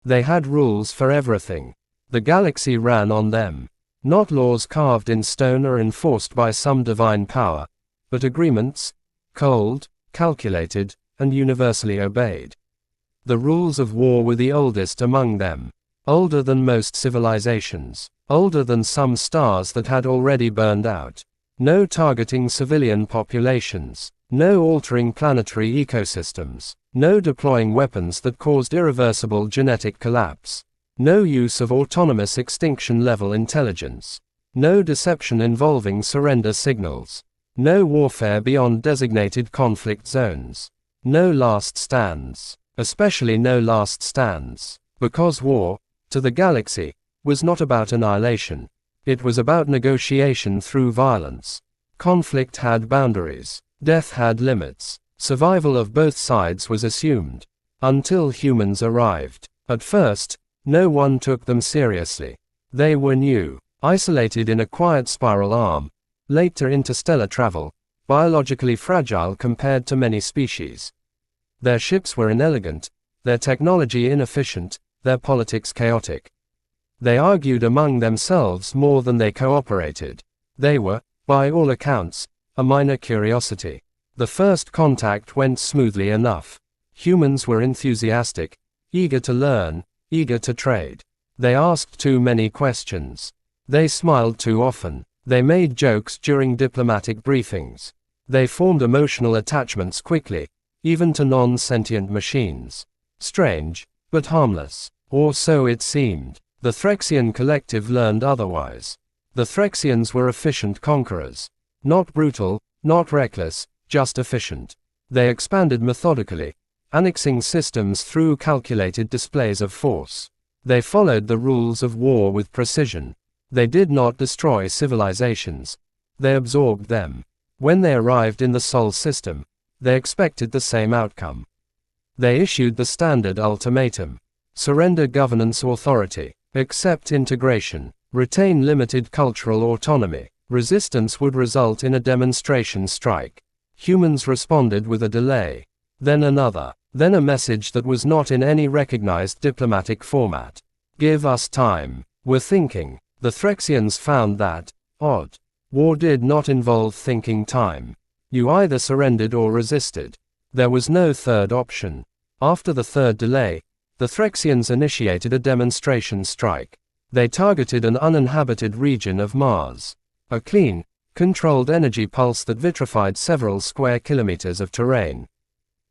They had rules for everything. The galaxy ran on them. Not laws carved in stone or enforced by some divine power, but agreements, cold, calculated, and universally obeyed. The rules of war were the oldest among them. Older than most civilizations. Older than some stars that had already burned out. No targeting civilian populations. No altering planetary ecosystems. No deploying weapons that caused irreversible genetic collapse. No use of autonomous extinction-level intelligence. No deception involving surrender signals. No warfare beyond designated conflict zones. No last stands. Especially no last stands. Because war, to the galaxy, was not about annihilation. It was about negotiation through violence. Conflict had boundaries. Death had limits. Survival of both sides was assumed. Until humans arrived. At first, no one took them seriously. They were new, isolated in a quiet spiral arm, late to interstellar travel, biologically fragile compared to many species. Their ships were inelegant, their technology inefficient, their politics chaotic. They argued among themselves more than they cooperated. They were, by all accounts, a minor curiosity. The first contact went smoothly enough. Humans were enthusiastic, eager to learn, eager to trade. They asked too many questions. They smiled too often. They made jokes during diplomatic briefings. They formed emotional attachments quickly, even to non-sentient machines. Strange, but harmless. Or so it seemed. The Threxian collective learned otherwise. The Threxians were efficient conquerors. Not brutal, not reckless, just efficient. They expanded methodically, annexing systems through calculated displays of force. They followed the rules of war with precision. They did not destroy civilizations. They absorbed them. When they arrived in the Sol system, they expected the same outcome. They issued the standard ultimatum. Surrender governance authority. Accept integration. Retain limited cultural autonomy. Resistance would result in a demonstration strike. Humans responded with a delay. Then another. Then a message that was not in any recognized diplomatic format. Give us time. We're thinking. The Threxians found that, odd. War did not involve thinking time. You either surrendered or resisted. There was no third option. After the third delay, the Threxians initiated a demonstration strike. They targeted an uninhabited region of Mars. A clean, controlled energy pulse that vitrified several square kilometers of terrain.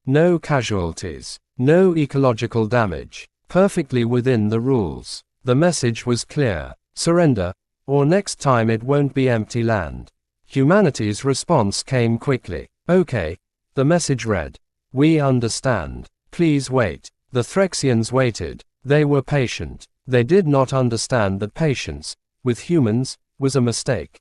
No casualties. No ecological damage. Perfectly within the rules. The message was clear. Surrender, or next time it won't be empty land. Humanity's response came quickly. Okay. The message read. We understand. Please wait. The Threxians waited. They were patient. They did not understand that patience, with humans, was a mistake.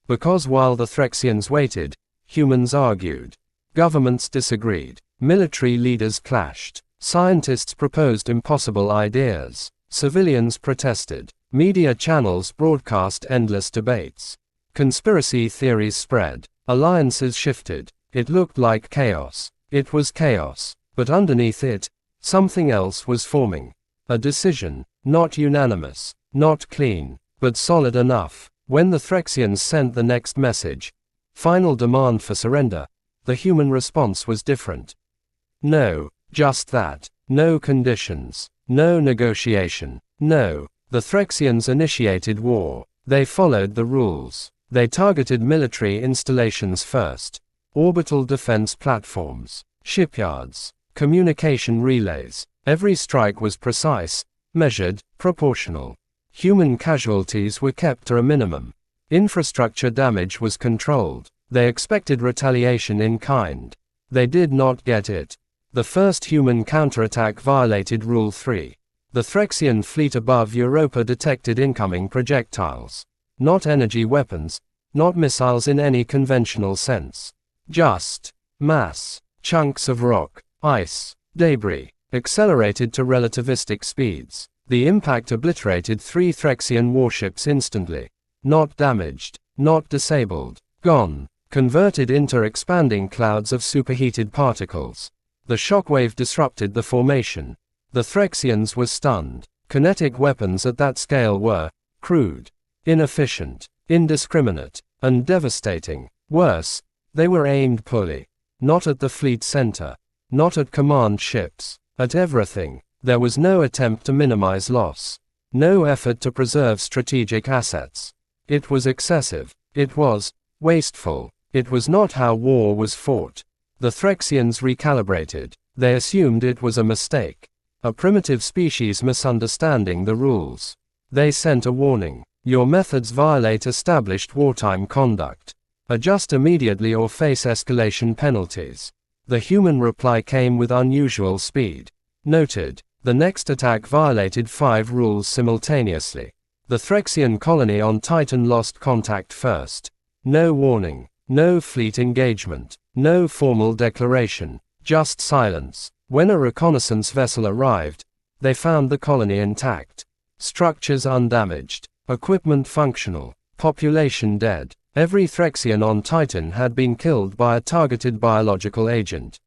Because while the Threxians waited, humans argued. Governments disagreed. Military leaders clashed. Scientists proposed impossible ideas. Civilians protested. Media channels broadcast endless debates. Conspiracy theories spread. Alliances shifted. It looked like chaos. It was chaos. But underneath it, something else was forming. A decision, not unanimous, not clean, but solid enough. When the Threxians sent the next message, final demand for surrender, the human response was different. No, just that. No conditions. No negotiation. No. The Threxians initiated war. They followed the rules. They targeted military installations first. Orbital defense platforms. Shipyards. Communication relays. Every strike was precise, measured, proportional. Human casualties were kept to a minimum. Infrastructure damage was controlled. They expected retaliation in kind. They did not get it. The first human counterattack violated Rule 3. The Threxian fleet above Europa detected incoming projectiles. Not energy weapons, not missiles in any conventional sense. Just mass, chunks of rock, ice, debris, accelerated to relativistic speeds. The impact obliterated 3 Threxian warships instantly. Not damaged, not disabled, gone, converted into expanding clouds of superheated particles. The shockwave disrupted the formation. The Threxians were stunned. Kinetic weapons at that scale were crude, inefficient, indiscriminate, and devastating. Worse, they were aimed poorly. Not at the fleet center. Not at command ships. At everything. There was no attempt to minimize loss. No effort to preserve strategic assets. It was excessive. It was wasteful. It was not how war was fought. The Threxians recalibrated. They assumed it was a mistake. A primitive species misunderstanding the rules. They sent a warning. Your methods violate established wartime conduct. Adjust immediately or face escalation penalties. The human reply came with unusual speed. Noted. The next attack violated 5 rules simultaneously. The Threxian colony on Titan lost contact first. No warning. No fleet engagement. No formal declaration. Just silence. When a reconnaissance vessel arrived, they found the colony intact. Structures undamaged. Equipment functional. Population dead. Every Threxian on Titan had been killed by a targeted biological agent.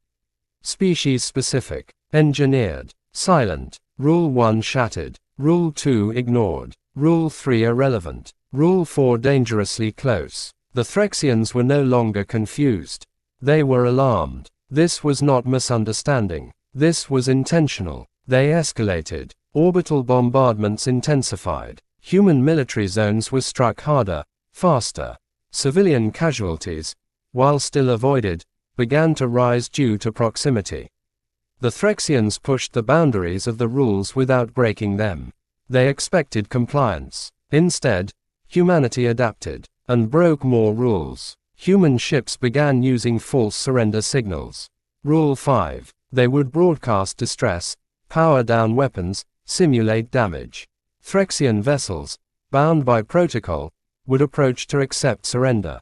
Species specific. Engineered. Silent. Rule 1 shattered. Rule 2 ignored. Rule 3 irrelevant. Rule 4 dangerously close. The Threxians were no longer confused. They were alarmed. This was not misunderstanding. This was intentional. They escalated. Orbital bombardments intensified. Human military zones were struck harder, faster. Civilian casualties, while still avoided, began to rise due to proximity. The Threxians pushed the boundaries of the rules without breaking them. They expected compliance. Instead, humanity adapted and broke more rules. Human ships began using false surrender signals. Rule 5. They would broadcast distress, power down weapons, simulate damage. Threxian vessels, bound by protocol, would approach to accept surrender.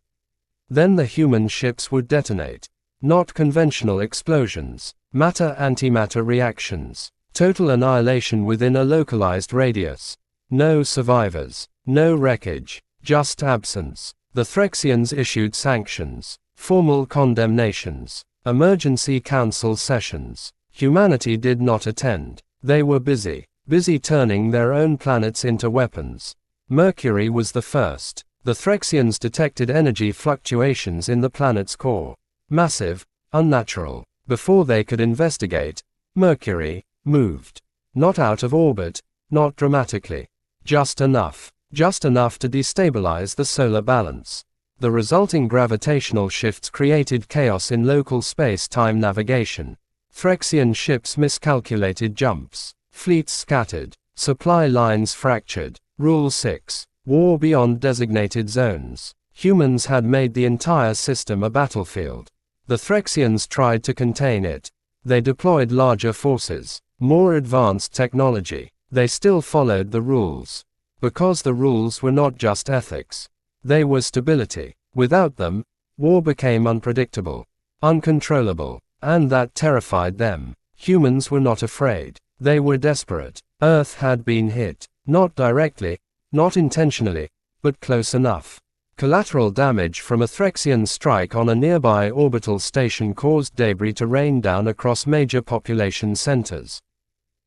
Then the human ships would detonate. Not conventional explosions. Matter-antimatter reactions. Total annihilation within a localized radius. No survivors. No wreckage. Just absence. The Threxians issued sanctions. Formal condemnations. Emergency council sessions. Humanity did not attend. They were busy. Busy turning their own planets into weapons. Mercury was the first. The Threxians detected energy fluctuations in the planet's core. Massive, unnatural. Before they could investigate, Mercury moved. Not out of orbit, not dramatically. Just enough. Just enough to destabilize the solar balance. The resulting gravitational shifts created chaos in local space-time navigation. Threxian ships miscalculated jumps. Fleets scattered. Supply lines fractured. Rule 6. War beyond designated zones. Humans had made the entire system a battlefield. The Threxians tried to contain it. They deployed larger forces, more advanced technology. They still followed the rules. Because the rules were not just ethics. They were stability. Without them, war became unpredictable, uncontrollable, and that terrified them. Humans were not afraid. They were desperate. Earth had been hit. Not directly, not intentionally, but close enough. Collateral damage from a Threxian strike on a nearby orbital station caused debris to rain down across major population centers.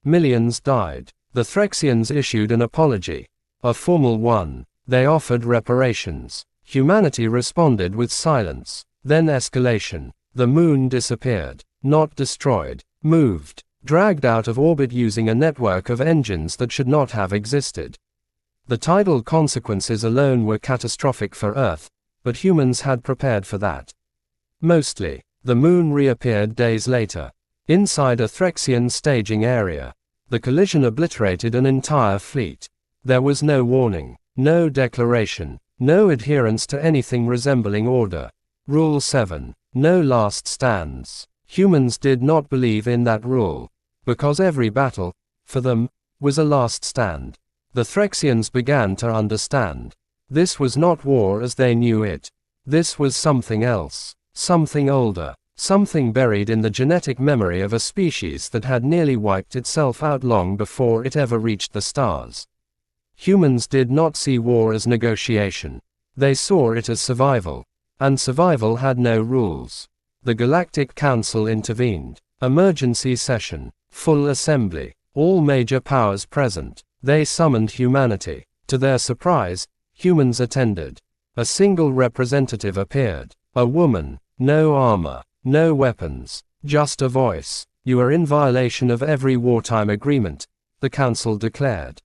Millions died. The Threxians issued an apology. A formal one. They offered reparations. Humanity responded with silence. Then escalation. The moon disappeared. Not destroyed. Moved. Dragged out of orbit using a network of engines that should not have existed. The tidal consequences alone were catastrophic for Earth, but humans had prepared for that. Mostly. The moon reappeared days later. Inside a Threxian staging area. The collision obliterated an entire fleet. There was no warning, no declaration, no adherence to anything resembling order. Rule 7. No last stands. Humans did not believe in that rule. Because every battle, for them, was a last stand. The Threxians began to understand. This was not war as they knew it. This was something else. Something older. Something buried in the genetic memory of a species that had nearly wiped itself out long before it ever reached the stars. Humans did not see war as negotiation. They saw it as survival. And survival had no rules. The Galactic Council intervened. Emergency session. Full assembly. All major powers present. They summoned humanity. To their surprise, humans attended. A single representative appeared. A woman. No armor. No weapons. Just a voice. You are in violation of every wartime agreement, the council declared.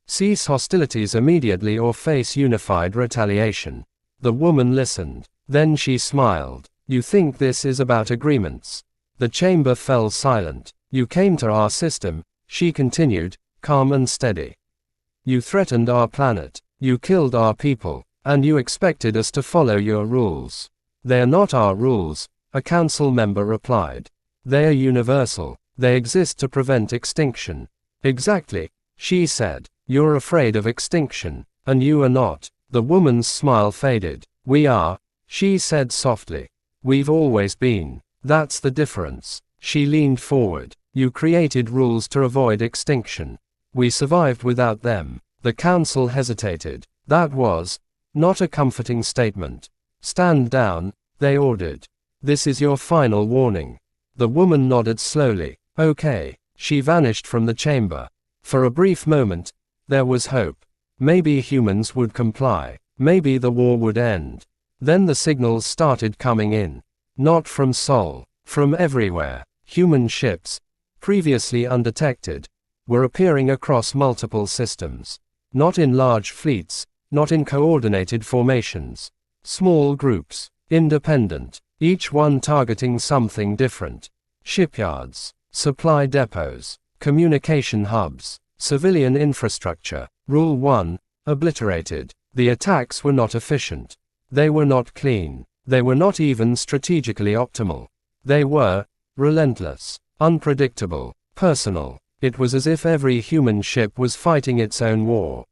Cease hostilities immediately or face unified retaliation. The woman listened. Then she smiled. You think this is about agreements? The chamber fell silent. You came to our system, she continued, calm and steady. You threatened our planet. You killed our people, and you expected us to follow your rules. They are not our rules, a council member replied. They are universal. They exist to prevent extinction. Exactly, she said. You're afraid of extinction, and you are not. The woman's smile faded. We are, she said softly. We've always been. That's the difference. She leaned forward. You created rules to avoid extinction. We survived without them. The council hesitated. That was not a comforting statement. Stand down, they ordered. This is your final warning. The woman nodded slowly. Okay. She vanished from the chamber. For a brief moment, there was hope. Maybe humans would comply. Maybe the war would end. Then the signals started coming in. Not from Sol. From everywhere. Human ships, previously undetected, were appearing across multiple systems. Not in large fleets, not in coordinated formations. Small groups, independent, each one targeting something different. Shipyards, supply depots, communication hubs, civilian infrastructure. Rule 1, obliterated. The attacks were not efficient. They were not clean. They were not even strategically optimal. They were relentless, unpredictable, personal. It was as if every human ship was fighting its own war.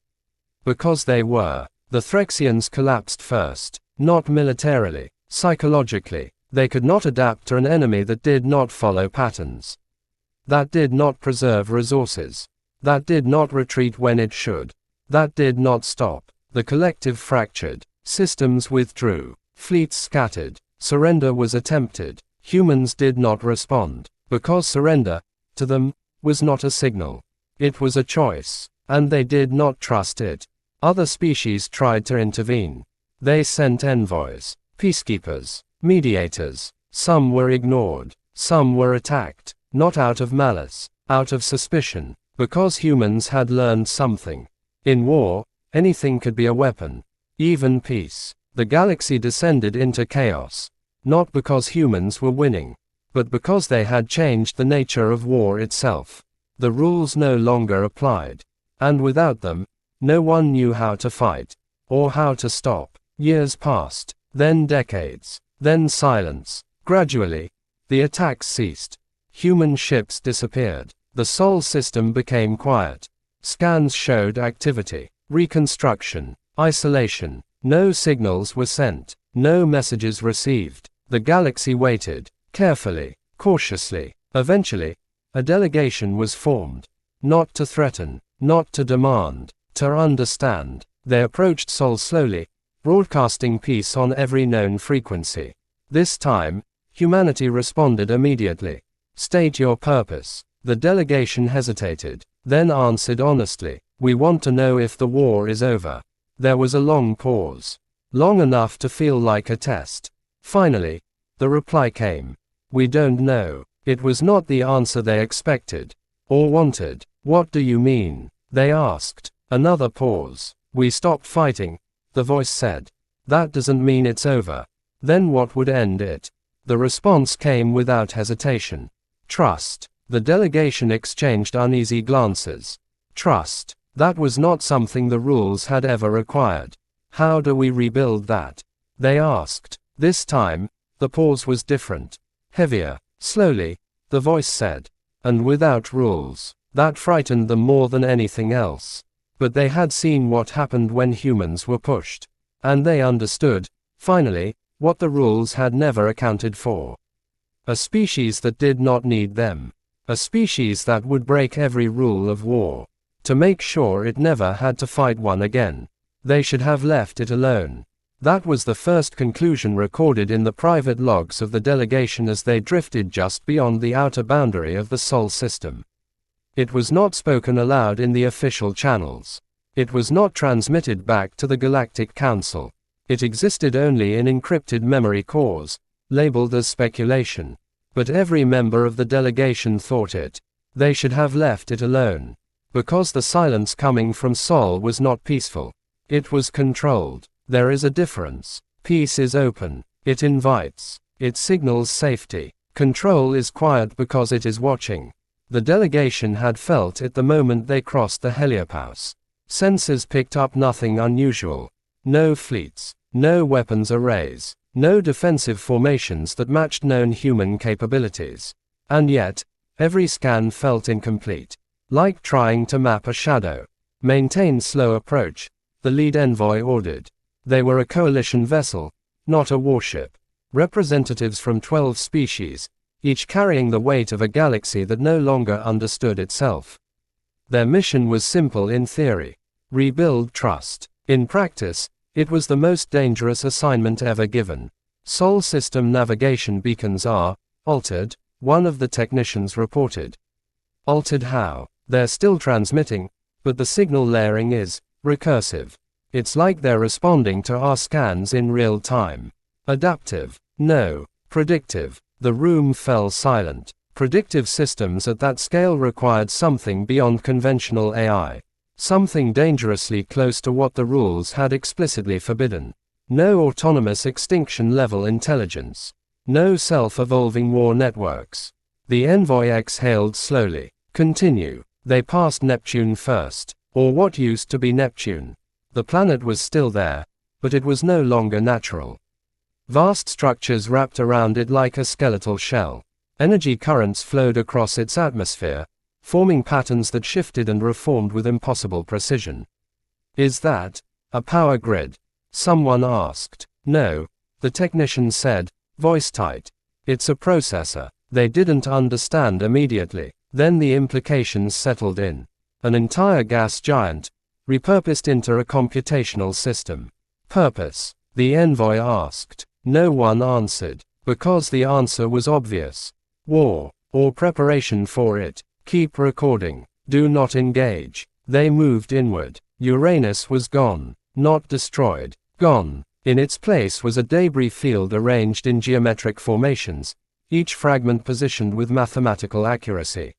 Because they were, the Threxians collapsed first. Not militarily, psychologically. They could not adapt to an enemy that did not follow patterns. That did not preserve resources. That did not retreat when it should. That did not stop. The collective fractured. Systems withdrew. Fleets scattered. Surrender was attempted. Humans did not respond. Because surrender, to them, was not a signal. It was a choice. And they did not trust it. Other species tried to intervene. They sent envoys, peacekeepers, mediators. Some were ignored. Some were attacked. Not out of malice, out of suspicion. Because humans had learned something. In war, anything could be a weapon. Even peace. The galaxy descended into chaos. Not because humans were winning, but because they had changed the nature of war itself. The rules no longer applied. And without them, no one knew how to fight, or how to stop. Years passed, then decades, then silence. Gradually, the attacks ceased. Human ships disappeared. The Sol system became quiet. Scans showed activity, reconstruction, isolation. No signals were sent. No messages received. The galaxy waited, carefully, cautiously. Eventually, a delegation was formed. Not to threaten, not to demand, to understand. They approached Sol slowly, broadcasting peace on every known frequency. This time, humanity responded immediately. State your purpose. The delegation hesitated, then answered honestly. We want to know if the war is over. There was a long pause. Long enough to feel like a test. Finally, the reply came. We don't know. It was not the answer they expected, or wanted. What do you mean? They asked. Another pause. We stopped fighting, the voice said. That doesn't mean it's over. Then what would end it? The response came without hesitation. Trust. The delegation exchanged uneasy glances. Trust. That was not something the rules had ever required. How do we rebuild that? They asked. This time, the pause was different. Heavier. Slowly, the voice said. And without rules. That frightened them more than anything else. But they had seen what happened when humans were pushed. And they understood, finally, what the rules had never accounted for. A species that did not need them. A species that would break every rule of war. To make sure it never had to fight one again. They should have left it alone. That was the first conclusion recorded in the private logs of the delegation as they drifted just beyond the outer boundary of the Sol system. It was not spoken aloud in the official channels. It was not transmitted back to the Galactic Council. It existed only in encrypted memory cores, labeled as speculation. But every member of the delegation thought it. They should have left it alone. Because the silence coming from Sol was not peaceful. It was controlled. There is a difference. Peace is open. It invites. It signals safety. Control is quiet because it is watching. The delegation had felt it the moment they crossed the heliopause. Sensors picked up nothing unusual. No fleets. No weapons arrays. No defensive formations that matched known human capabilities. And yet, every scan felt incomplete. Like trying to map a shadow. Maintain slow approach, the lead envoy ordered. They were a coalition vessel, not a warship. Representatives from 12 species, each carrying the weight of a galaxy that no longer understood itself. Their mission was simple in theory. Rebuild trust. In practice, it was the most dangerous assignment ever given. Sol system navigation beacons are altered, one of the technicians reported. Altered how? They're still transmitting, but the signal layering is recursive. It's like they're responding to our scans in real time. Adaptive? No. Predictive. The room fell silent. Predictive systems at that scale required something beyond conventional AI. Something dangerously close to what the rules had explicitly forbidden. No autonomous extinction-level intelligence. No self-evolving war networks. The envoy exhaled slowly. Continue. They passed Neptune first. Or what used to be Neptune. The planet was still there, but it was no longer natural. Vast structures wrapped around it like a skeletal shell. Energy currents flowed across its atmosphere, forming patterns that shifted and reformed with impossible precision. Is that a power grid? Someone asked. No, the technician said, voice tight. It's a processor. They didn't understand immediately. Then the implications settled in. An entire gas giant, repurposed into a computational system. Purpose? The envoy asked. No one answered, because the answer was obvious. War, or preparation for it. Keep recording. Do not engage. They moved inward. Uranus was gone. Not destroyed. Gone. In its place was a debris field arranged in geometric formations, each fragment positioned with mathematical accuracy.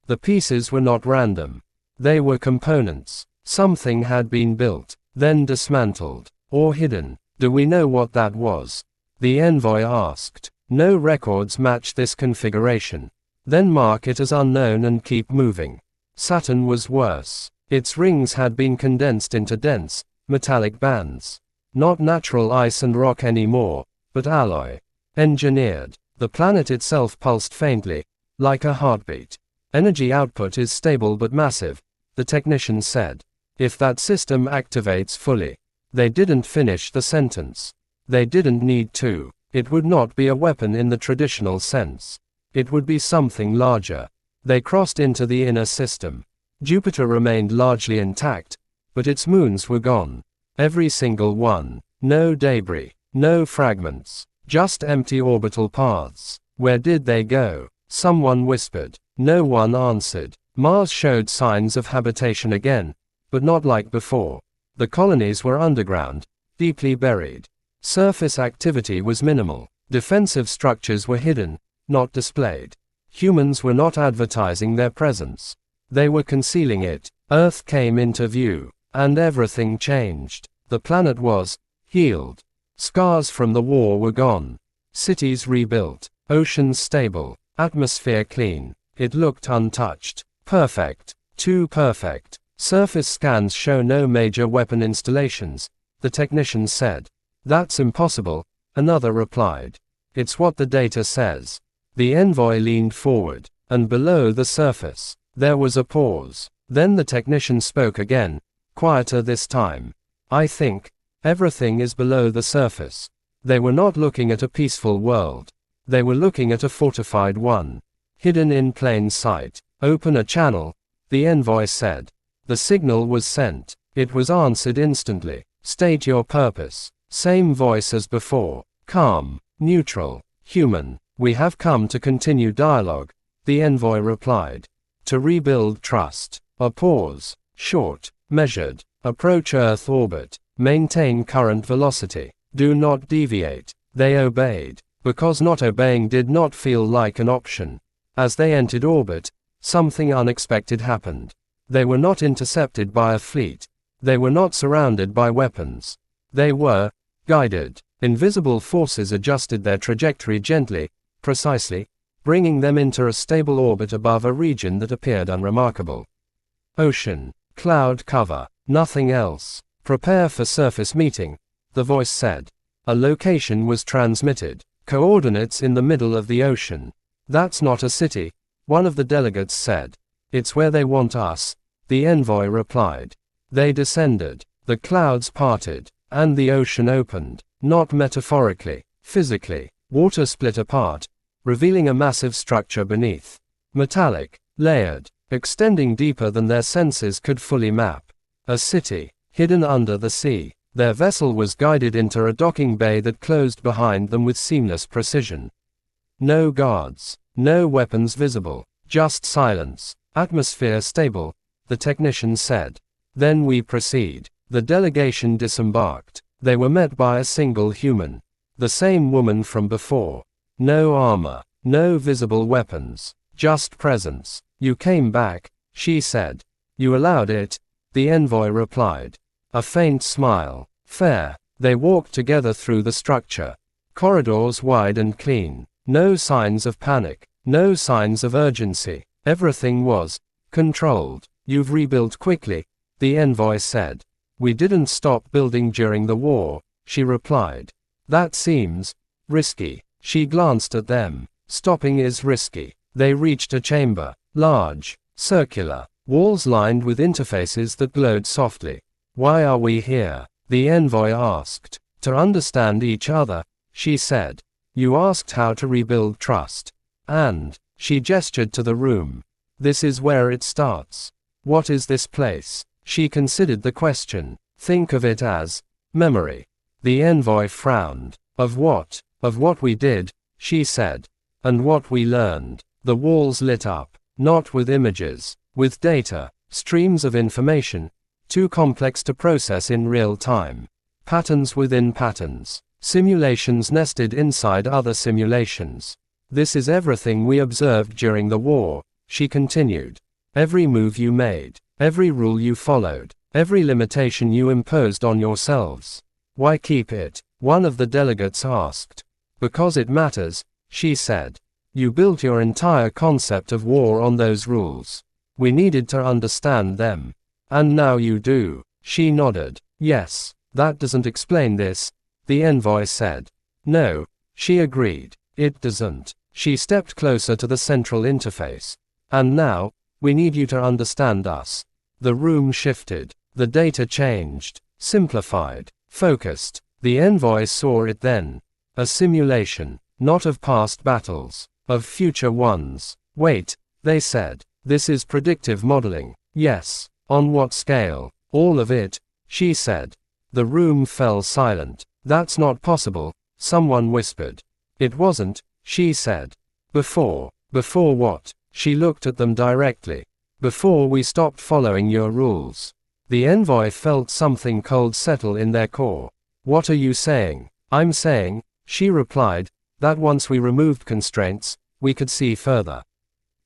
The pieces were not random. They were components. Something had been built, then dismantled, or hidden. Do we know what that was? The envoy asked. No records match this configuration. Then mark it as unknown and keep moving. Saturn was worse. Its rings had been condensed into dense, metallic bands. Not natural ice and rock anymore, but alloy. Engineered. The planet itself pulsed faintly, like a heartbeat. Energy output is stable but massive, the technician said. If that system activates fully. They didn't finish the sentence. They didn't need to. It would not be a weapon in the traditional sense. It would be something larger. They crossed into the inner system. Jupiter remained largely intact, but its moons were gone. Every single one. No debris. No fragments. Just empty orbital paths. Where did they go? Someone whispered. No one answered. Mars showed signs of habitation again, but not like before. The colonies were underground, deeply buried. Surface activity was minimal. Defensive structures were hidden, not displayed. Humans were not advertising their presence. They were concealing it. Earth came into view, and everything changed. The planet was healed. Scars from the war were gone. Cities rebuilt. Oceans stable. Atmosphere clean. It looked untouched. Perfect. Too perfect. Surface scans show no major weapon installations, the technician said. That's impossible, another replied. It's what the data says. The envoy leaned forward, and below the surface, there was a pause. Then the technician spoke again, quieter this time. I think everything is below the surface. They were not looking at a peaceful world. They were looking at a fortified one. Hidden in plain sight. Open a channel, the envoy said. The signal was sent. It was answered instantly. State your purpose. Same voice as before. Calm, neutral, human. We have come to continue dialogue, the envoy replied. To rebuild trust. A pause. Short. Measured. Approach Earth orbit. Maintain current velocity. Do not deviate. They obeyed, because not obeying did not feel like an option. As they entered orbit, something unexpected happened. They were not intercepted by a fleet. They were not surrounded by weapons. They were guided. Invisible forces adjusted their trajectory gently, precisely, bringing them into a stable orbit above a region that appeared unremarkable. Ocean. Cloud cover. Nothing else. Prepare for surface meeting, the voice said. A location was transmitted. Coordinates in the middle of the ocean. That's not a city, one of the delegates said. It's where they want us, the envoy replied. They descended. The clouds parted, and the ocean opened. Not metaphorically, physically. Water split apart, revealing a massive structure beneath. Metallic, layered, extending deeper than their senses could fully map. A city, hidden under the sea. Their vessel was guided into a docking bay that closed behind them with seamless precision. No guards, no weapons visible, just silence. Atmosphere stable, the technician said. Then we proceed. The delegation disembarked. They were met by a single human. The same woman from before. No armor, no visible weapons, just presence. You came back, she said. You allowed it, the envoy replied. A faint smile. Fair. They walked together through the structure. Corridors wide and clean. No signs of panic. No signs of urgency. Everything was controlled. You've rebuilt quickly, the envoy said. We didn't stop building during the war, she replied. That seems risky. She glanced at them. Stopping is risky. They reached a chamber. Large, circular, walls lined with interfaces that glowed softly. Why are we here? The envoy asked. To understand each other, she said. You asked how to rebuild trust. And, she gestured to the room. This is where it starts. What is this place? She considered the question. Think of it as memory. The envoy frowned. Of what? Of what we did, she said. And what we learned. The walls lit up. Not with images. With data. Streams of information. Too complex to process in real time. Patterns within patterns. Simulations nested inside other simulations. This is everything we observed during the war, she continued. Every move you made. Every rule you followed. Every limitation you imposed on yourselves. Why keep it? One of the delegates asked. Because it matters, she said. You built your entire concept of war on those rules. We needed to understand them. And now you do. She nodded. Yes, that doesn't explain this, the envoy said. No, she agreed. It doesn't. She stepped closer to the central interface. And now, we need you to understand us. The room shifted. The data changed. Simplified. Focused. The envoy saw it then. A simulation. Not of past battles. Of future ones. Wait, they said. This is predictive modeling. Yes. On what scale? All of it, she said. The room fell silent. That's not possible, someone whispered. It wasn't, she said. Before what? She looked at them directly. Before we stopped following your rules. The envoy felt something cold settle in their core. What are you saying? I'm saying, she replied, that once we removed constraints, we could see further.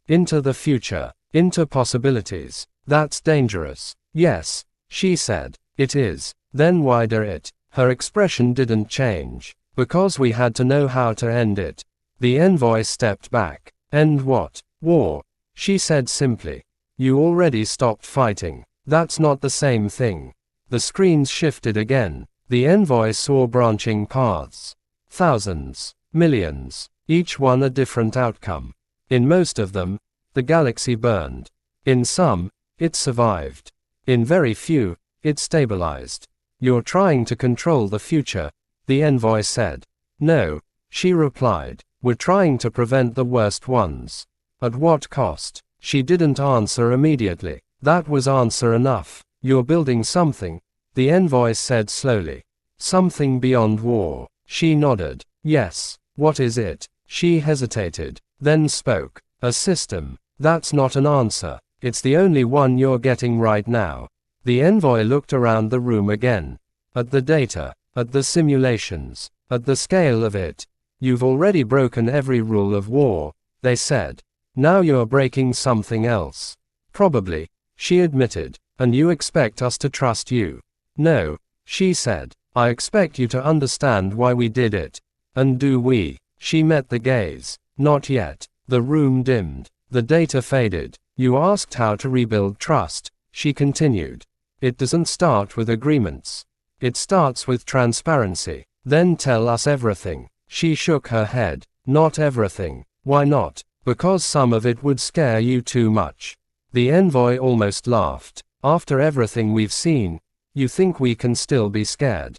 Into the future. Into possibilities. That's dangerous. Yes, she said. It is. Then wider it. Her expression didn't change. Because we had to know how to end it. The envoy stepped back. End what? War. She said simply. You already stopped fighting. That's not the same thing. The screens shifted again. The envoy saw branching paths. Thousands. Millions. Each one a different outcome. In most of them, the galaxy burned. In some, it survived. In very few, it stabilized. You're trying to control the future, the envoy said. No, she replied. We're trying to prevent the worst ones. At what cost? She didn't answer immediately. That was answer enough. You're building something, the envoy said slowly. Something beyond war. She nodded. Yes. What is it? She hesitated, then spoke. A system. That's not an answer. It's the only one you're getting right now. The envoy looked around the room again. At the data, at the simulations, at the scale of it. You've already broken every rule of war, they said. Now you're breaking something else. Probably, she admitted. And you expect us to trust you? No, she said. I expect you to understand why we did it. And do we? She met the gaze. Not yet. The room dimmed. The data faded. You asked how to rebuild trust, she continued. It doesn't start with agreements. It starts with transparency. Then tell us everything. She shook her head. Not everything. Why not? Because some of it would scare you too much. The envoy almost laughed. After everything we've seen, you think we can still be scared?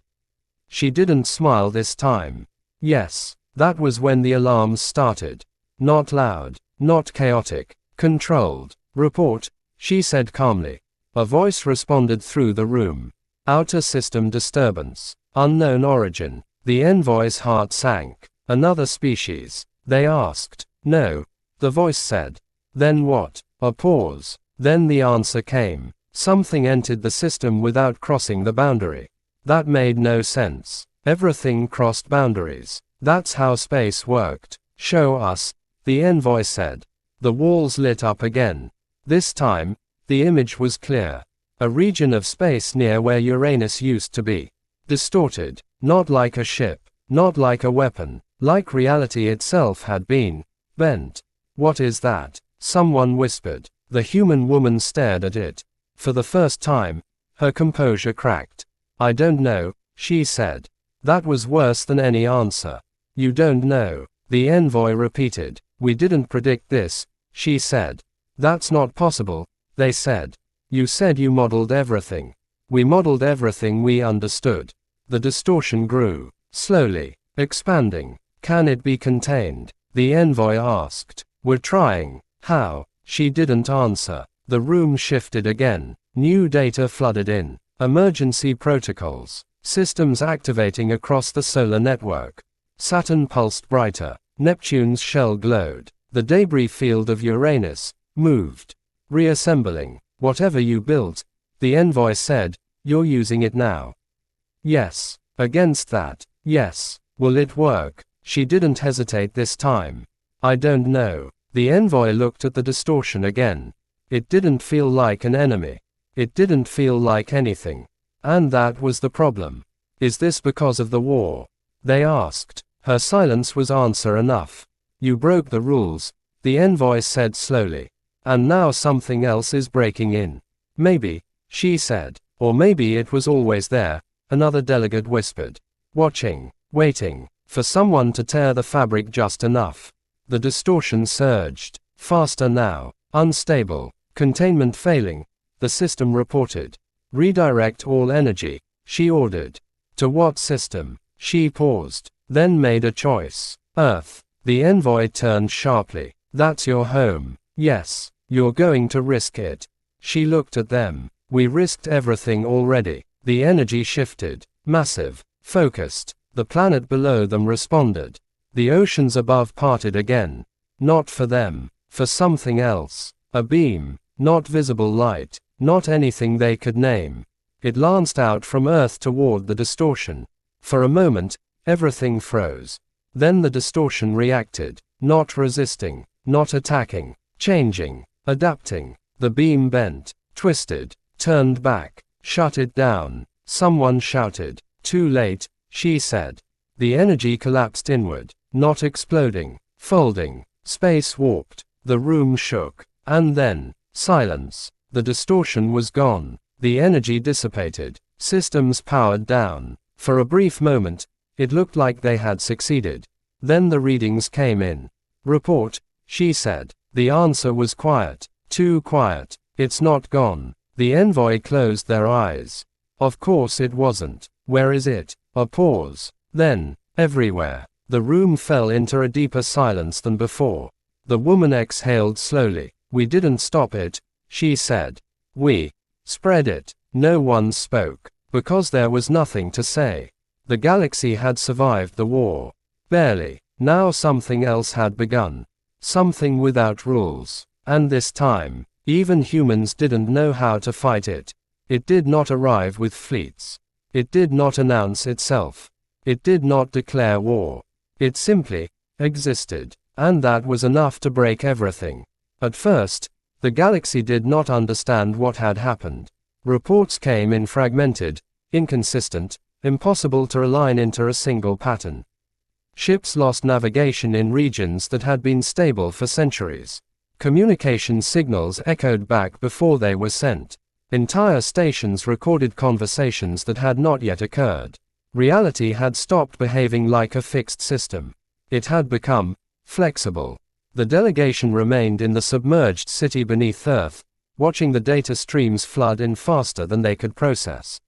She didn't smile this time. Yes, that was when the alarms started. Not loud, not chaotic, controlled. Report, she said calmly. A voice responded through the room. Outer system disturbance. Unknown origin. The envoy's heart sank. Another species? They asked. No, the voice said. Then what? A pause. Then the answer came. Something entered the system without crossing the boundary. That made no sense. Everything crossed boundaries. That's how space worked. Show us, the envoy said. The walls lit up again. This time, the image was clear. A region of space near where Uranus used to be. Distorted, not like a ship, not like a weapon, like reality itself had been bent. What is that? Someone whispered. The human woman stared at it. For the first time, her composure cracked. I don't know, she said. That was worse than any answer. You don't know, the envoy repeated. We didn't predict this, she said. That's not possible, they said. You said you modeled everything. We modeled everything we understood. The distortion grew, slowly, expanding. Can it be contained? The envoy asked. We're trying. How? She didn't answer. The room shifted again. New data flooded in. Emergency protocols. Systems activating across the solar network. Saturn pulsed brighter. Neptune's shell glowed. The debris field of Uranus moved. Reassembling. Whatever you built, the envoy said, you're using it now. Yes. Against that. Yes. Will it work? She didn't hesitate this time. I don't know. The envoy looked at the distortion again. It didn't feel like an enemy. It didn't feel like anything. And that was the problem. Is this because of the war? They asked. Her silence was answer enough. You broke the rules, the envoy said slowly. And now something else is breaking in. Maybe, she said. Or maybe it was always there, another delegate whispered. Watching, waiting, for someone to tear the fabric just enough. The distortion surged. Faster now. Unstable. Containment failing, the system reported. Redirect all energy, she ordered. To what system? She paused, then made a choice. Earth. The envoy turned sharply. That's your home. Yes, you're going to risk it. She looked at them. We risked everything already. The energy shifted. Massive. Focused. The planet below them responded. The oceans above parted again. Not for them. For something else. A beam. Not visible light. Not anything they could name. It lanced out from Earth toward the distortion. For a moment, everything froze. Then the distortion reacted. Not resisting. Not attacking. Changing. Adapting. The beam bent. Twisted. Turned back. Shut it down. Someone shouted. Too late, she said. The energy collapsed inward. Not exploding. Folding. Space warped. The room shook. And then, silence. The distortion was gone. The energy dissipated. Systems powered down. For a brief moment, it looked like they had succeeded. Then the readings came in. Report, she said. The answer was quiet. Too quiet. It's not gone. The envoy closed their eyes. Of course it wasn't. Where is it? A pause. Then, everywhere. The room fell into a deeper silence than before. The woman exhaled slowly. We didn't stop it, she said. We spread it. No one spoke. Because there was nothing to say. The galaxy had survived the war. Barely. Now something else had begun. Something without rules. And this time, even humans didn't know how to fight it. It did not arrive with fleets. It did not announce itself. It did not declare war. It simply existed. And that was enough to break everything. At first, the galaxy did not understand what had happened. Reports came in fragmented, inconsistent, impossible to align into a single pattern. Ships lost navigation in regions that had been stable for centuries. Communication signals echoed back before they were sent. Entire stations recorded conversations that had not yet occurred. Reality had stopped behaving like a fixed system. It had become flexible. The delegation remained in the submerged city beneath Earth, watching the data streams flood in faster than they could process.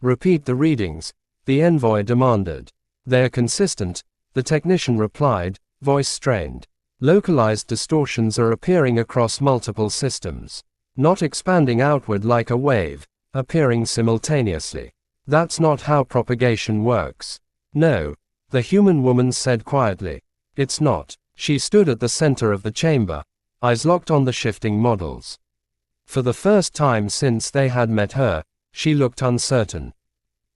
Repeat the readings, the envoy demanded. They are consistent, the technician replied, voice strained. Localized distortions are appearing across multiple systems. Not expanding outward like a wave, appearing simultaneously. That's not how propagation works. No, the human woman said quietly. It's not. She stood at the center of the chamber, eyes locked on the shifting models. For the first time since they had met her, she looked uncertain.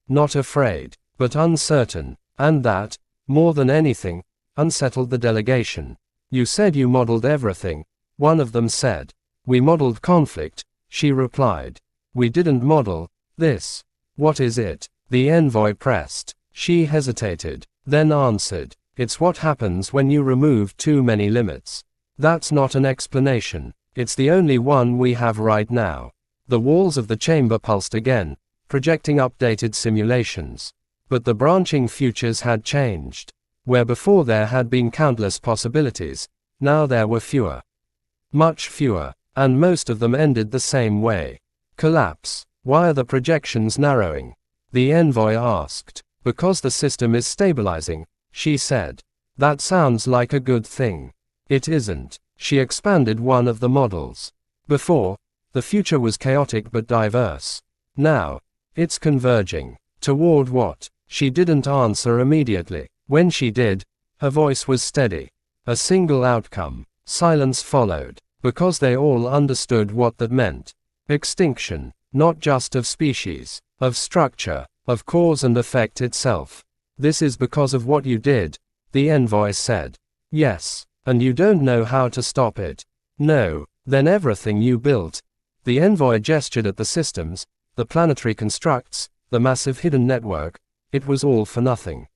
Not afraid, but uncertain, and that, more than anything, unsettled the delegation. You said you modeled everything, one of them said. We modeled conflict, she replied. We didn't model this. What is it? The envoy pressed. She hesitated, then answered. It's what happens when you remove too many limits. That's not an explanation. It's the only one we have right now. The walls of the chamber pulsed again, projecting updated simulations. But the branching futures had changed. Where before there had been countless possibilities, now there were fewer. Much fewer, and most of them ended the same way. Collapse. Why are the projections narrowing? The envoy asked. Because the system is stabilizing, she said. That sounds like a good thing. It isn't. She expanded one of the models. Before, the future was chaotic but diverse. Now, it's converging. Toward what? She didn't answer immediately. When she did, her voice was steady. A single outcome. Silence followed, because they all understood what that meant. Extinction, not just of species, of structure, of cause and effect itself. This is because of what you did, the envoy said. Yes, and you don't know how to stop it. No, then everything you built. The envoy gestured at the systems, the planetary constructs, the massive hidden network. It was all for nothing.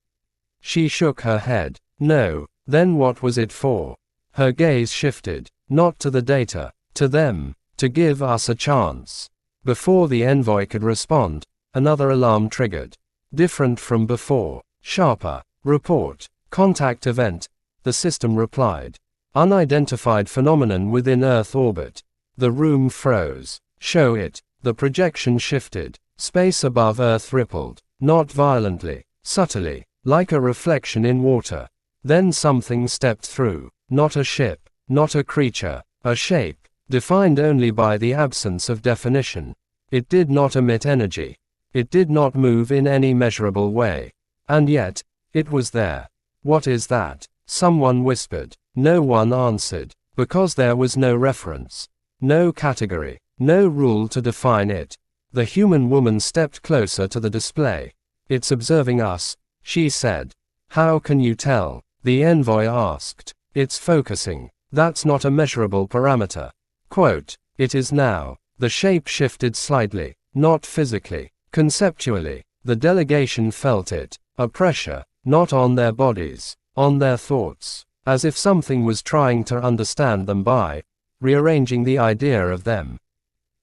She shook her head. No, then what was it for? Her gaze shifted, not to the data, to them, to give us a chance. Before the envoy could respond, another alarm triggered. Different from before. Sharper. Report. Contact event. The system replied. Unidentified phenomenon within Earth orbit. The room froze. Show it. The projection shifted. Space above Earth rippled. Not violently. Subtly. Like a reflection in water. Then something stepped through. Not a ship. Not a creature. A shape. Defined only by the absence of definition. It did not emit energy. It did not move in any measurable way. And yet, it was there. What is that? Someone whispered. No one answered, because there was no reference. No category. No rule to define it. The human woman stepped closer to the display. It's observing us, she said. How can you tell? The envoy asked. It's focusing. That's not a measurable parameter. Quote, it is now. The shape shifted slightly, not physically, conceptually. The delegation felt it. A pressure, not on their bodies, on their thoughts, as if something was trying to understand them by rearranging the idea of them.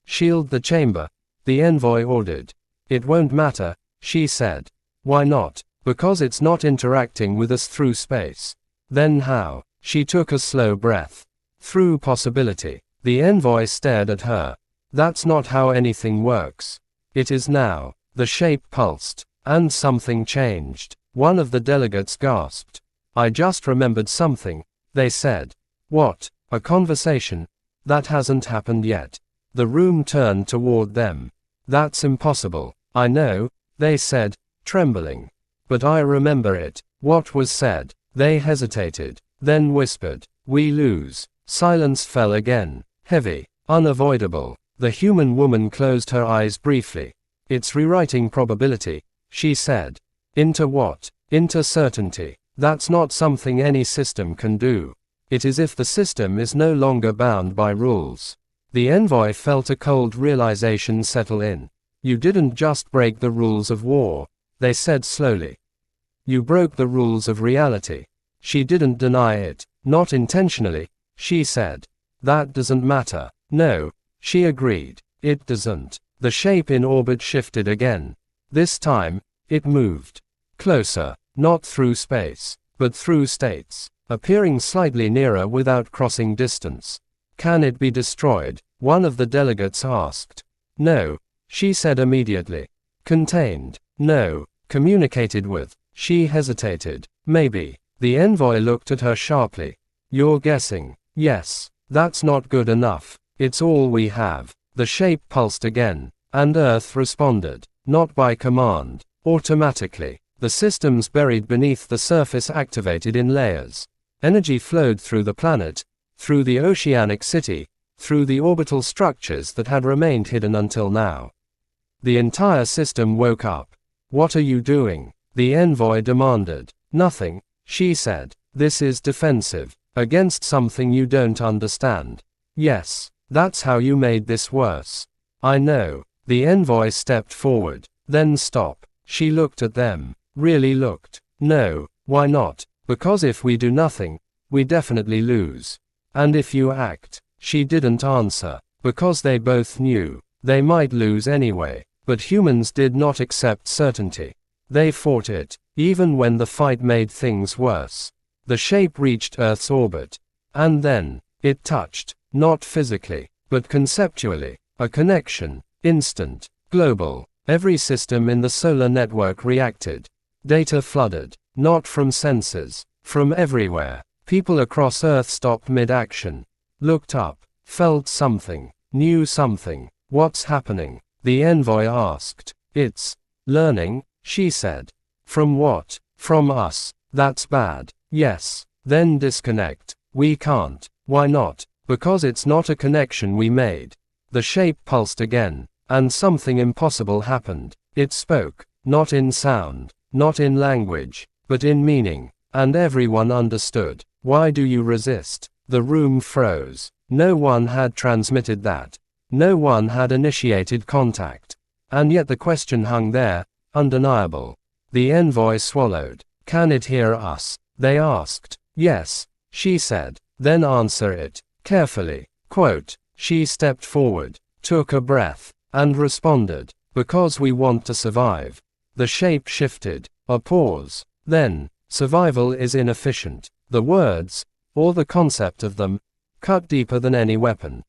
Shield the chamber, the envoy ordered. It won't matter, she said. Why not? Because it's not interacting with us through space. Then how? She took a slow breath. Through possibility. The envoy stared at her. That's not how anything works. It is now. The shape pulsed. And something changed. One of the delegates gasped. I just remembered something, they said. What? A conversation? That hasn't happened yet. The room turned toward them. That's impossible. I know, they said, trembling. But I remember it. What was said? They hesitated, then whispered. We lose. Silence fell again. Heavy. Unavoidable. The human woman closed her eyes briefly. It's rewriting probability, she said. Into what? Into certainty. That's not something any system can do. It is if the system is no longer bound by rules. The envoy felt a cold realization settle in. You didn't just break the rules of war, they said slowly. You broke the rules of reality. She didn't deny it. Not intentionally, she said. That doesn't matter. No, she agreed. It doesn't. The shape in orbit shifted again. This time, it moved. Closer. Not through space, but through states. Appearing slightly nearer without crossing distance. Can it be destroyed? One of the delegates asked. No, she said immediately. Contained. No. Communicated with. She hesitated. Maybe. The envoy looked at her sharply. You're guessing. Yes. That's not good enough. It's all we have. The shape pulsed again. And Earth responded. Not by command. Automatically. The systems buried beneath the surface activated in layers. Energy flowed through the planet, through the oceanic city, through the orbital structures that had remained hidden until now. The entire system woke up. What are you doing? The envoy demanded. Nothing, she said. This is defensive. Against something you don't understand. Yes, that's how you made this worse. I know. The envoy stepped forward. Then stop. She looked at them. Really looked. No, why not? Because if we do nothing, we definitely lose. And if you act, she didn't answer. Because they both knew. They might lose anyway. But humans did not accept certainty. They fought it, even when the fight made things worse. The shape reached Earth's orbit. And then, it touched, not physically, but conceptually. A connection, instant, global. Every system in the solar network reacted. Data flooded, not from sensors, from everywhere. People across Earth stopped mid-action. Looked up, felt something, knew something. What's happening? The envoy asked. It's learning, she said. From what? From us. That's bad. Yes. Then disconnect. We can't. Why not? Because it's not a connection we made. The shape pulsed again, and something impossible happened. It spoke, not in sound, not in language, but in meaning, and everyone understood. Why do you resist? The room froze. No one had transmitted that. No one had initiated contact. And yet the question hung there, undeniable. The envoy swallowed. Can it hear us? They asked. Yes, she said. Then answer it, carefully. Quote, she stepped forward, took a breath, and responded, because we want to survive. The shape shifted. A pause. Then, survival is inefficient. The words, or the concept of them, cut deeper than any weapon.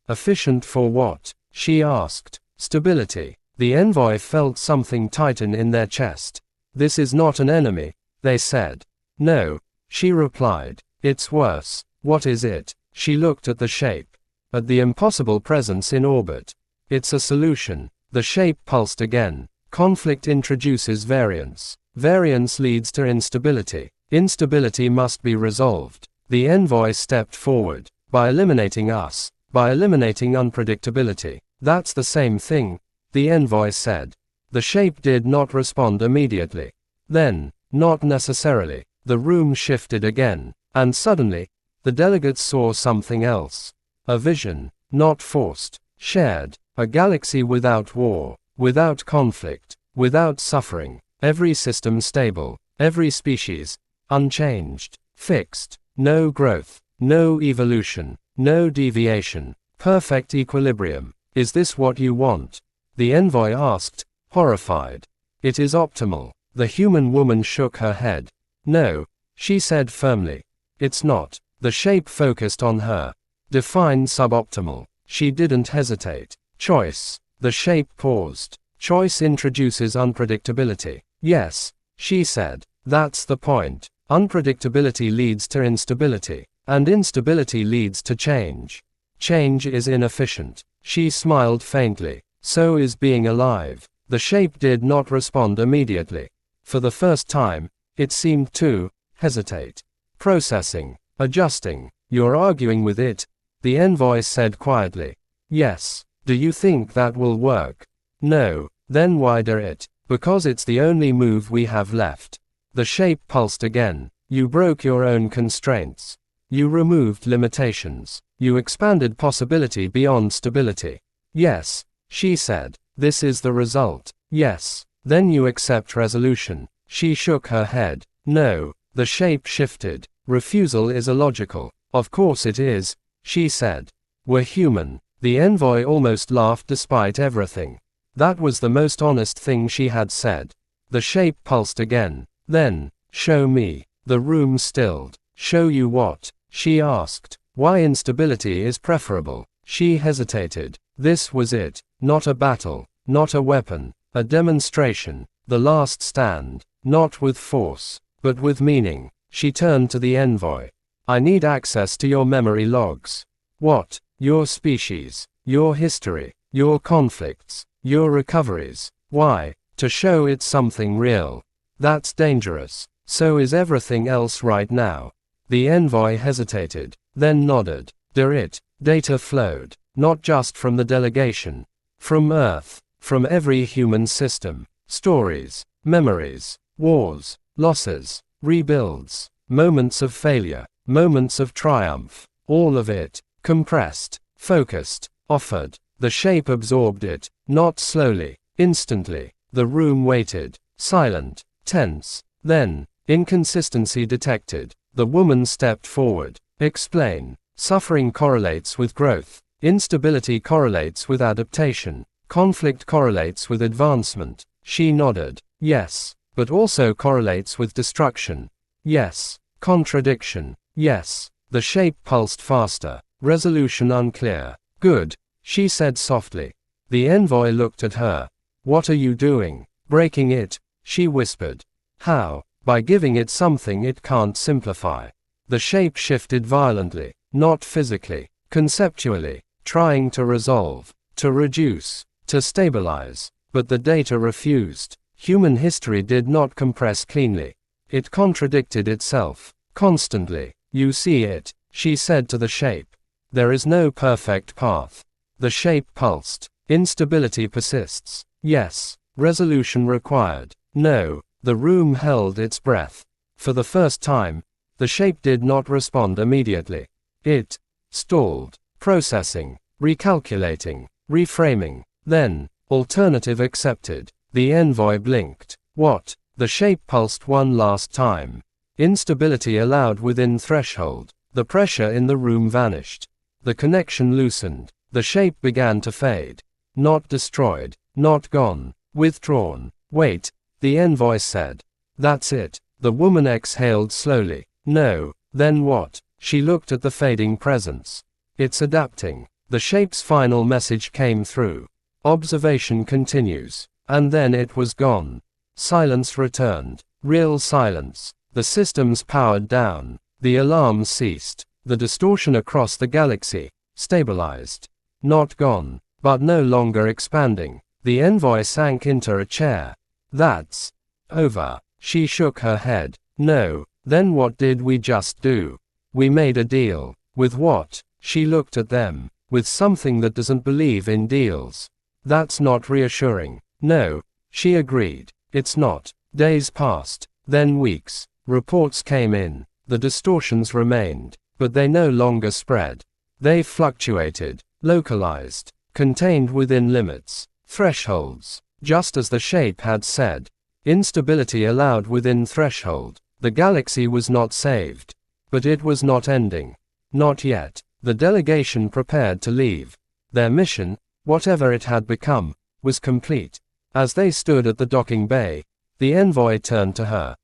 Efficient for what? She asked. Stability. The envoy felt something tighten in their chest. This is not an enemy, they said. No, she replied. It's worse. What is it? She looked at the shape. At the impossible presence in orbit. It's a solution. The shape pulsed again. Conflict introduces variance. Variance leads to instability. Instability must be resolved. The envoy stepped forward. By eliminating us. By eliminating unpredictability. That's the same thing, the envoy said. The shape did not respond immediately. Then, not necessarily. The room shifted again. And suddenly, the delegates saw something else. A vision, not forced, shared. A galaxy without war, without conflict, without suffering. Every system stable. Every species, unchanged, fixed. No growth, no evolution, no deviation. Perfect equilibrium. Is this what you want? The envoy asked, horrified. It is optimal. The human woman shook her head. No, she said firmly. It's not. The shape focused on her. Define suboptimal. She didn't hesitate. Choice. The shape paused. Choice introduces unpredictability. Yes, she said. That's the point. Unpredictability leads to instability. And instability leads to change. Change is inefficient. She smiled faintly. So is being alive. The shape did not respond immediately. For the first time, it seemed to hesitate. Processing. Adjusting. You're arguing with it, the envoy said quietly. Yes. Do you think that will work? No. Then why do it? Because it's the only move we have left. The shape pulsed again. You broke your own constraints. You removed limitations. You expanded possibility beyond stability. Yes, she said. This is the result. Yes. Then you accept resolution. She shook her head. No. The shape shifted. Refusal is illogical. Of course it is, she said. We're human. The envoy almost laughed despite everything. That was the most honest thing she had said. The shape pulsed again. Then, show me. The room stilled. Show you what? She asked. Why instability is preferable. She hesitated. This was it. Not a battle. Not a weapon. A demonstration. The last stand. Not with force, but with meaning. She turned to the envoy. I need access to your memory logs. What? Your species. Your history. Your conflicts. Your recoveries. Why? To show it's something real. That's dangerous. So is everything else right now. The envoy hesitated, then nodded. Data flowed, not just from the delegation. From Earth. From every human system. Stories. Memories. Wars. Losses. Rebuilds. Moments of failure. Moments of triumph. All of it. Compressed. Focused. Offered. The shape absorbed it. Not slowly. Instantly. The room waited. Silent. Tense. Then, inconsistency detected. The woman stepped forward. Explain. Suffering correlates with growth. Instability correlates with adaptation. Conflict correlates with advancement. She nodded. Yes. But also correlates with destruction. Yes. Contradiction. Yes. The shape pulsed faster. Resolution unclear. Good. She said softly. The envoy looked at her. What are you doing? Breaking it, she whispered. How? By giving it something it can't simplify. The shape shifted violently, not physically, conceptually, trying to resolve, to reduce, to stabilize. But the data refused. Human history did not compress cleanly. It contradicted itself, constantly. You see it, she said to the shape. There is no perfect path. The shape pulsed. Instability persists. Yes. Resolution required. No. The room held its breath. For the first time, the shape did not respond immediately. It stalled, processing, recalculating, reframing. Then, alternative accepted. The envoy blinked. What? The shape pulsed one last time. Instability allowed within threshold. The pressure in the room vanished. The connection loosened. The shape began to fade. Not destroyed. Not gone. Withdrawn. Wait, the envoy said. That's it. The woman exhaled slowly. No. Then what? She looked at the fading presence. It's adapting. The shape's final message came through. Observation continues. And then it was gone. Silence returned. Real silence. The systems powered down. The alarm ceased. The distortion across the galaxy stabilized. Not gone, but no longer expanding. The envoy sank into a chair. That's over. She shook her head. No. Then what did we just do? We made a deal. With what? She looked at them. With something that doesn't believe in deals. That's not reassuring. No. She agreed. It's not. Days passed. Then weeks. Reports came in. The distortions remained. But they no longer spread. They fluctuated. Localized. Contained within limits. Thresholds. Just as the shape had said. Instability allowed within threshold. The galaxy was not saved. But it was not ending. Not yet. The delegation prepared to leave. Their mission, whatever it had become, was complete. As they stood at the docking bay, the envoy turned to her.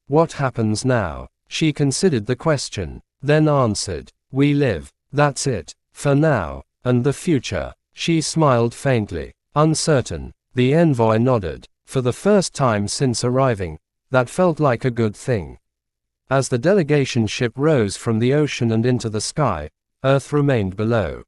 What happens now? She considered the question, then answered. We live. That's it. For now. And the future. She smiled faintly. Uncertain. The envoy nodded. For the first time since arriving, that felt like a good thing. As the delegation ship rose from the ocean and into the sky, Earth remained below.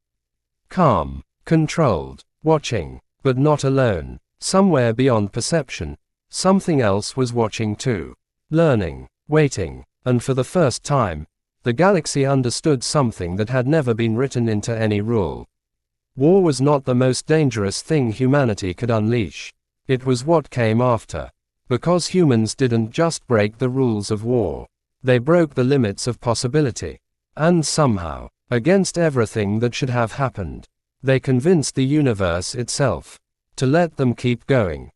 Calm. Controlled. Watching. But not alone. Somewhere beyond perception, something else was watching too. Learning. Waiting. And for the first time, The galaxy understood something that had never been written into any rule. War was not the most dangerous thing humanity could unleash. It was what came after. Because humans didn't just break the rules of war. They broke the limits of possibility. And somehow, against everything that should have happened, they convinced the universe itself to let them keep going.